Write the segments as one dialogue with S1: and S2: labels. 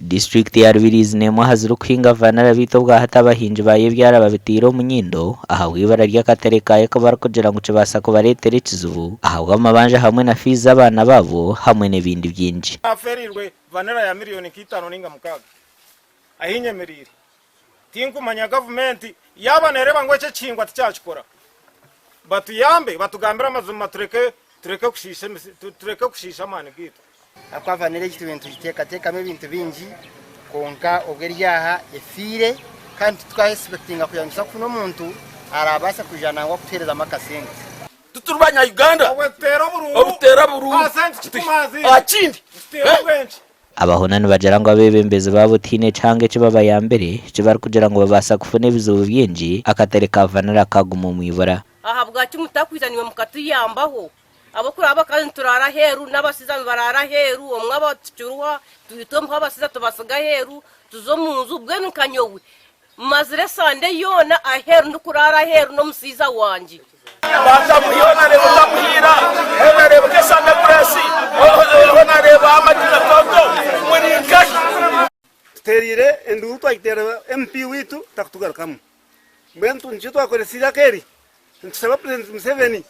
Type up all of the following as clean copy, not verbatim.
S1: District ya Rubirizi ne muhazuru kwinga vanara bito bwa hatabahinje baye byara babitiro munyindo ahabwa ibara ry'akatare kaye kabara kugira ngo kibasa kubaretere kizubu ahabwa amabanje hamwe na fiza abana babo hamwe n'ibindi byinji
S2: aferirwe vanara ya miliyoni 5 ninga mukaga ahinyemerire tinkumanya government yabanereba ngo cyo kingwa cyacikora batuyambe batugambira amazuma tureke kushisha mane gito
S3: akwavanire kitu bintu kiteka ibintu binji konka ogeryaha efire kandi twa expectinga kuyangisa kuno muntu arabasa kujana ngo kutereza makasenga
S4: tuturubanya Uganda obutera bururu akindi
S1: abahonani bagira ngo abebembeze babutine cange kibaba ya mbere kibar kugira ngo babasa kufune bizubu byinji akatare kavanira kaguma mu ibara
S5: ahabwa kimutakwizaniwe mukatuyambaho abakuru abakazi turara heru n'abasiza barara heru omwaba tucuruha tuyitompa abasiza tubasiga heru tuzo munzu bwenu kanyowe mazire sande yona aheru ndukurara heru no musiza wanje
S4: baza muyona rebo tamuhira hera rebo kesanga presi hona rebo amadina toto muri nkashi
S6: terire endu twagitera MP witu takutugarukamu mbentu njito akoresira keri ntusaba President Museveni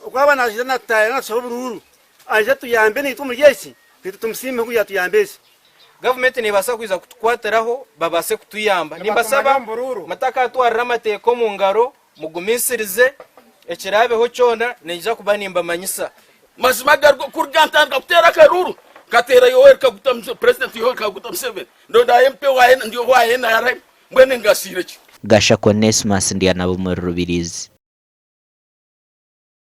S6: ukwaba najida nataye nasobururu aje tuyambe ni tumuryeshi tumsimbe kuya tuyambese
S2: government ni basa kwiza kutukwateraho babase kutuyamba nimbasaba mataka atwarira amateko mu ngaro mugumisirize ekirabeho cyona nejja kubanimba manyisa
S4: mazimagargo kurgantanga kutera karuru katera yower kagutamse president yower kagutamse ndo da MP waye ndio waye na yara mbene ngasire
S1: Gashako Nesmas ndiya nabo mu Rubirizi.